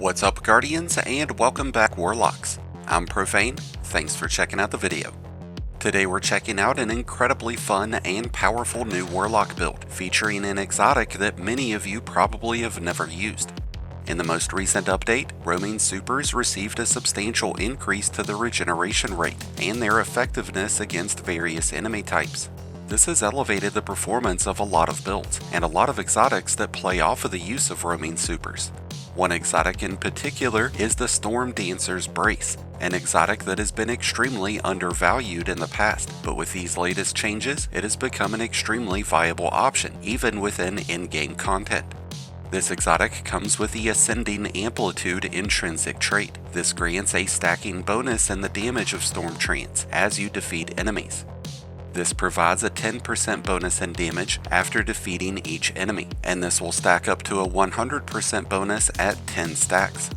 What's up, Guardians, and welcome back, Warlocks. I'm Profane, thanks for checking out the video. Today we're checking out an incredibly fun and powerful new Warlock build, featuring an exotic that many of you probably have never used. In the most recent update, roaming supers received a substantial increase to the regeneration rate and their effectiveness against various enemy types. This has elevated the performance of a lot of builds, and a lot of exotics that play off of the use of roaming supers. One exotic in particular is the Stormdancer's Brace, an exotic that has been extremely undervalued in the past, but with these latest changes, it has become an extremely viable option, even within in-game content. This exotic comes with the Ascending Amplitude intrinsic trait. This grants a stacking bonus in the damage of Stormtrance as you defeat enemies. This provides a 10% bonus in damage after defeating each enemy, and this will stack up to a 100% bonus at 10 stacks.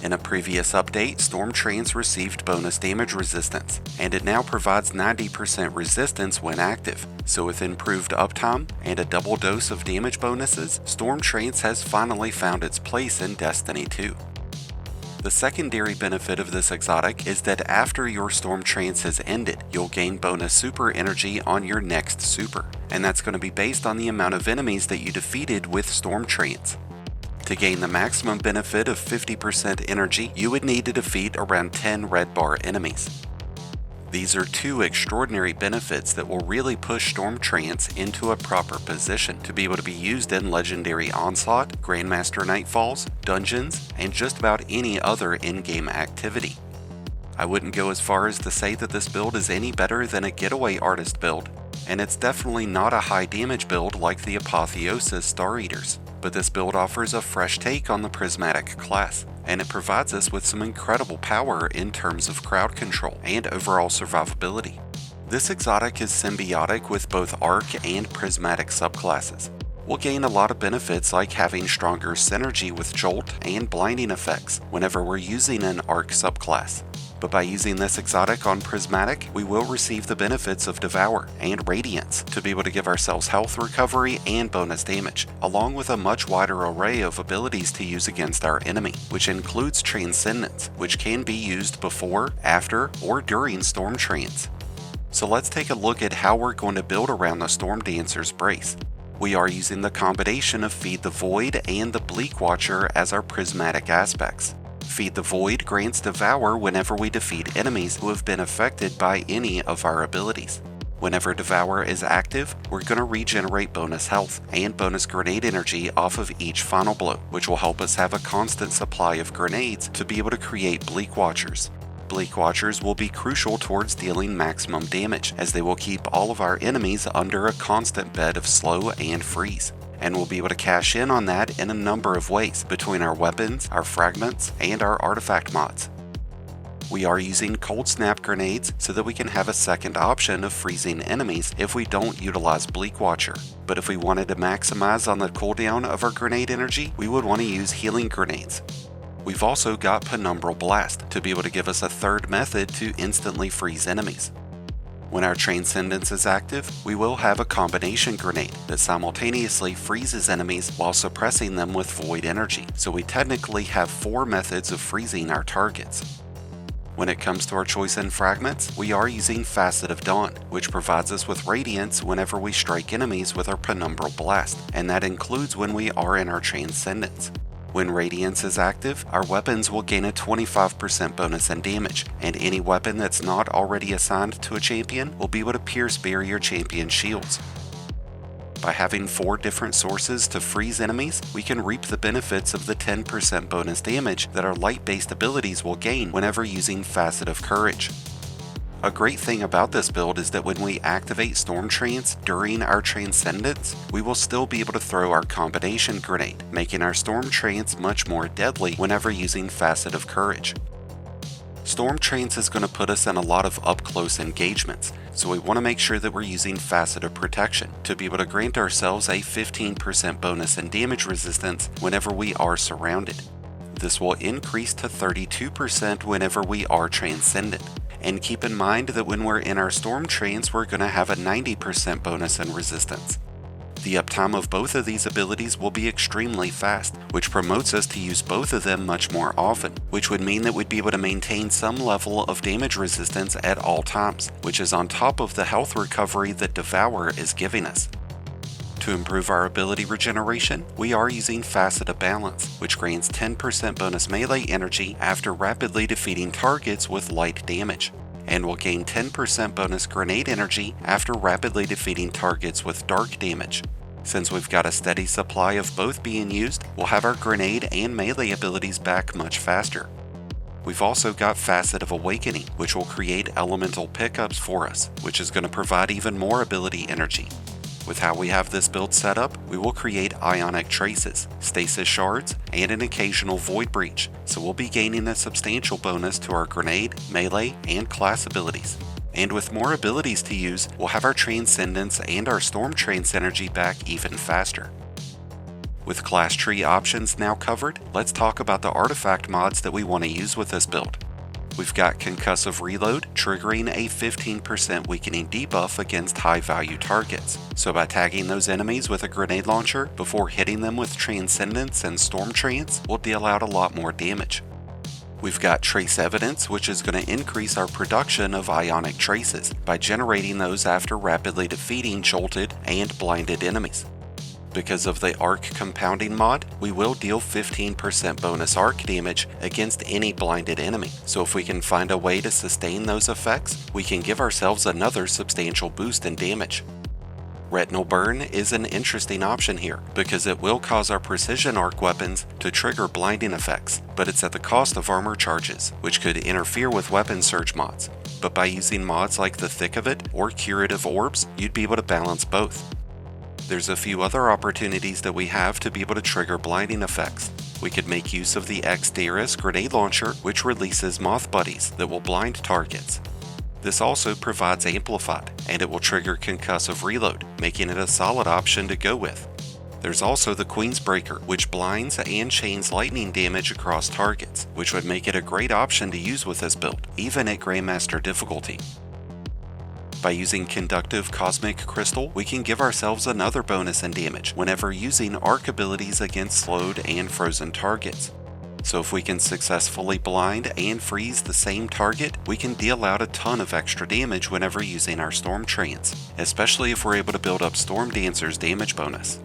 In a previous update, Stormtrance received bonus damage resistance, and it now provides 90% resistance when active. So with improved uptime and a double dose of damage bonuses, Stormtrance has finally found its place in Destiny 2. The secondary benefit of this exotic is that after your Stormtrance has ended, you'll gain bonus super energy on your next super, and that's going to be based on the amount of enemies that you defeated with Stormtrance. To gain the maximum benefit of 50% energy, you would need to defeat around 10 red bar enemies. These are two extraordinary benefits that will really push Stormtrance into a proper position to be able to be used in Legendary Onslaught, Grandmaster Nightfalls, dungeons, and just about any other in-game activity. I wouldn't go as far as to say that this build is any better than a getaway artist build, and it's definitely not a high damage build like the Apotheosis Star Eaters, but this build offers a fresh take on the Prismatic class, and it provides us with some incredible power in terms of crowd control and overall survivability. This exotic is symbiotic with both Arc and Prismatic subclasses. We'll gain a lot of benefits like having stronger synergy with Jolt and blinding effects whenever we're using an Arc subclass. But by using this exotic on Prismatic, we will receive the benefits of Devour and Radiance to be able to give ourselves health recovery and bonus damage, along with a much wider array of abilities to use against our enemy, which includes Transcendence, which can be used before, after, or during Stormtrance. So let's take a look at how we're going to build around the Stormdancer's Brace. We are using the combination of Feed the Void and the Bleakwatcher as our prismatic aspects. Feed the Void grants Devour whenever we defeat enemies who have been affected by any of our abilities. Whenever Devour is active, we're going to regenerate bonus health and bonus grenade energy off of each final blow, which will help us have a constant supply of grenades to be able to create Bleakwatchers. Bleakwatchers will be crucial towards dealing maximum damage, as they will keep all of our enemies under a constant bed of slow and freeze, and we'll be able to cash in on that in a number of ways between our weapons, our fragments, and our artifact mods. We are using cold snap grenades so that we can have a second option of freezing enemies if we don't utilize Bleakwatcher. But if we wanted to maximize on the cooldown of our grenade energy, we would want to use healing grenades. We've also got Penumbral Blast to be able to give us a third method to instantly freeze enemies. When our Transcendence is active, we will have a combination grenade that simultaneously freezes enemies while suppressing them with void energy, so we technically have 4 methods of freezing our targets. When it comes to our choice in fragments, we are using Facet of Dawn, which provides us with Radiance whenever we strike enemies with our Penumbral Blast, and that includes when we are in our Transcendence. When Radiance is active, our weapons will gain a 25% bonus in damage, and any weapon that's not already assigned to a champion will be able to pierce barrier champion shields. By having 4 different sources to freeze enemies, we can reap the benefits of the 10% bonus damage that our light-based abilities will gain whenever using Facet of Courage. A great thing about this build is that when we activate Stormtrance during our Transcendence, we will still be able to throw our combination grenade, making our Stormtrance much more deadly whenever using Facet of Courage. Stormtrance is going to put us in a lot of up-close engagements, so we want to make sure that we're using Facet of Protection to be able to grant ourselves a 15% bonus in damage resistance whenever we are surrounded. This will increase to 32% whenever we are Transcendent. And keep in mind that when we're in our Stormtrance, we're going to have a 90% bonus in resistance. The uptime of both of these abilities will be extremely fast, which promotes us to use both of them much more often, which would mean that we'd be able to maintain some level of damage resistance at all times, which is on top of the health recovery that Devour is giving us. To improve our ability regeneration, we are using Facet of Balance, which grants 10% bonus melee energy after rapidly defeating targets with light damage, and will gain 10% bonus grenade energy after rapidly defeating targets with dark damage. Since we've got a steady supply of both being used, we'll have our grenade and melee abilities back much faster. We've also got Facet of Awakening, which will create elemental pickups for us, which is going to provide even more ability energy. With how we have this build set up, we will create Ionic Traces, Stasis Shards, and an occasional Void Breach, so we'll be gaining a substantial bonus to our grenade, melee, and class abilities. And with more abilities to use, we'll have our Transcendence and our Stormtrance energy back even faster. With class tree options now covered, let's talk about the artifact mods that we want to use with this build. We've got Concussive Reload, triggering a 15% weakening debuff against high-value targets. So by tagging those enemies with a grenade launcher before hitting them with Transcendence and Stormtrance, we'll deal out a lot more damage. We've got Trace Evidence, which is going to increase our production of Ionic Traces by generating those after rapidly defeating jolted and blinded enemies. Because of the arc compounding mod, we will deal 15% bonus arc damage against any blinded enemy, so if we can find a way to sustain those effects, we can give ourselves another substantial boost in damage. Retinal Burn is an interesting option here, because it will cause our precision arc weapons to trigger blinding effects, but it's at the cost of armor charges, which could interfere with weapon surge mods. But by using mods like the Thick of It or Curative Orbs, you'd be able to balance both. There's a few other opportunities that we have to be able to trigger blinding effects. We could make use of the Xdaris grenade launcher, which releases moth buddies that will blind targets. This also provides Amplified, and it will trigger Concussive Reload, making it a solid option to go with. There's also the Queensbreaker, which blinds and chains lightning damage across targets, which would make it a great option to use with this build, even at Grandmaster difficulty. By using Conductive Cosmic Crystal, we can give ourselves another bonus in damage whenever using arc abilities against slowed and frozen targets. So if we can successfully blind and freeze the same target, we can deal out a ton of extra damage whenever using our Stormtrance, especially if we're able to build up Stormdancer's damage bonus.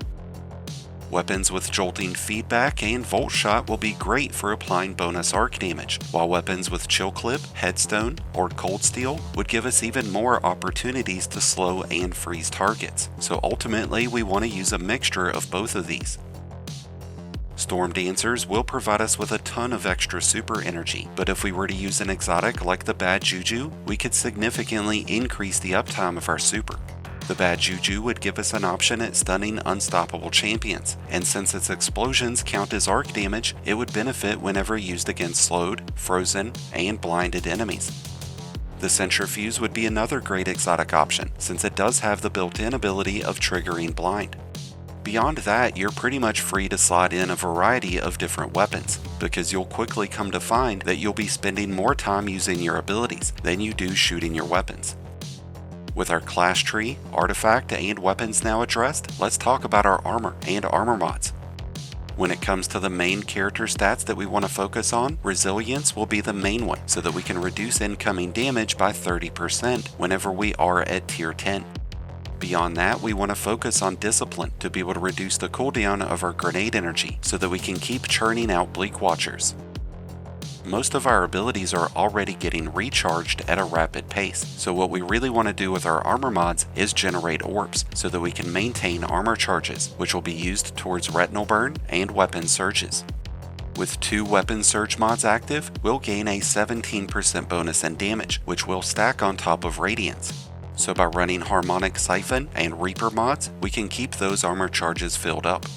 Weapons with Jolting Feedback and Voltshot will be great for applying bonus arc damage, while weapons with Chill Clip, Headstone, or Cold Steel would give us even more opportunities to slow and freeze targets, so ultimately we want to use a mixture of both of these. Stormdancers will provide us with a ton of extra super energy, but if we were to use an exotic like the Bad Juju, we could significantly increase the uptime of our super. The Bad Juju would give us an option at stunning unstoppable champions, and since its explosions count as arc damage, it would benefit whenever used against slowed, frozen, and blinded enemies. The Centrifuge would be another great exotic option, since it does have the built-in ability of triggering blind. Beyond that, you're pretty much free to slide in a variety of different weapons, because you'll quickly come to find that you'll be spending more time using your abilities than you do shooting your weapons. With our class tree, artifact, and weapons now addressed, let's talk about our armor and armor mods. When it comes to the main character stats that we want to focus on, Resilience will be the main one, so that we can reduce incoming damage by 30% whenever we are at tier 10. Beyond that, we want to focus on Discipline to be able to reduce the cooldown of our grenade energy, so that we can keep churning out Bleakwatchers. Most of our abilities are already getting recharged at a rapid pace, so what we really want to do with our armor mods is generate orbs, so that we can maintain armor charges, which will be used towards Retinal Burn and weapon surges. With 2 weapon surge mods active, we'll gain a 17% bonus in damage, which will stack on top of Radiance. So by running Harmonic Siphon and Reaper mods, we can keep those armor charges filled up.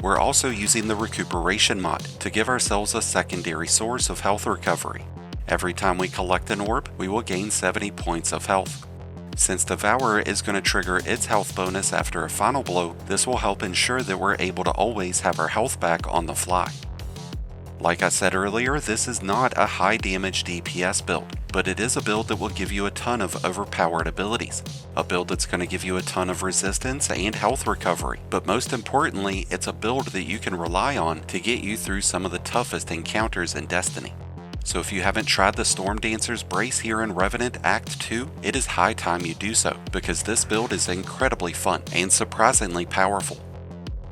We're also using the Recuperation mod to give ourselves a secondary source of health recovery. Every time we collect an orb, we will gain 70 points of health. Since Devourer is going to trigger its health bonus after a final blow, this will help ensure that we're able to always have our health back on the fly. Like I said earlier, this is not a high damage DPS build, but it is a build that will give you a ton of overpowered abilities. A build that's going to give you a ton of resistance and health recovery, but most importantly, it's a build that you can rely on to get you through some of the toughest encounters in Destiny. So if you haven't tried the Stormdancer's Brace here in Revenant Act 2, it is high time you do so, because this build is incredibly fun and surprisingly powerful.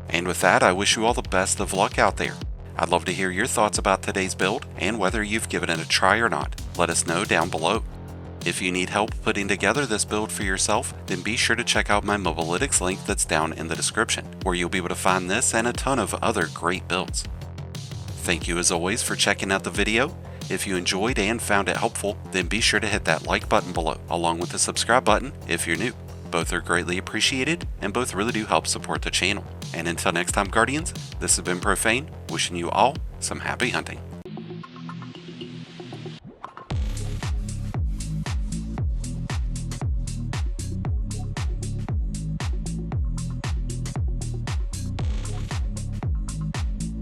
And with that, I wish you all the best of luck out there. I'd love to hear your thoughts about today's build and whether you've given it a try or not. Let us know down below. If you need help putting together this build for yourself, then be sure to check out my Mobalytics link that's down in the description, where you'll be able to find this and a ton of other great builds. Thank you as always for checking out the video. If you enjoyed and found it helpful, then be sure to hit that like button below, along with the subscribe button if you're new. Both are greatly appreciated, and both really do help support the channel. And until next time, Guardians, this has been Profane, wishing you all some happy hunting.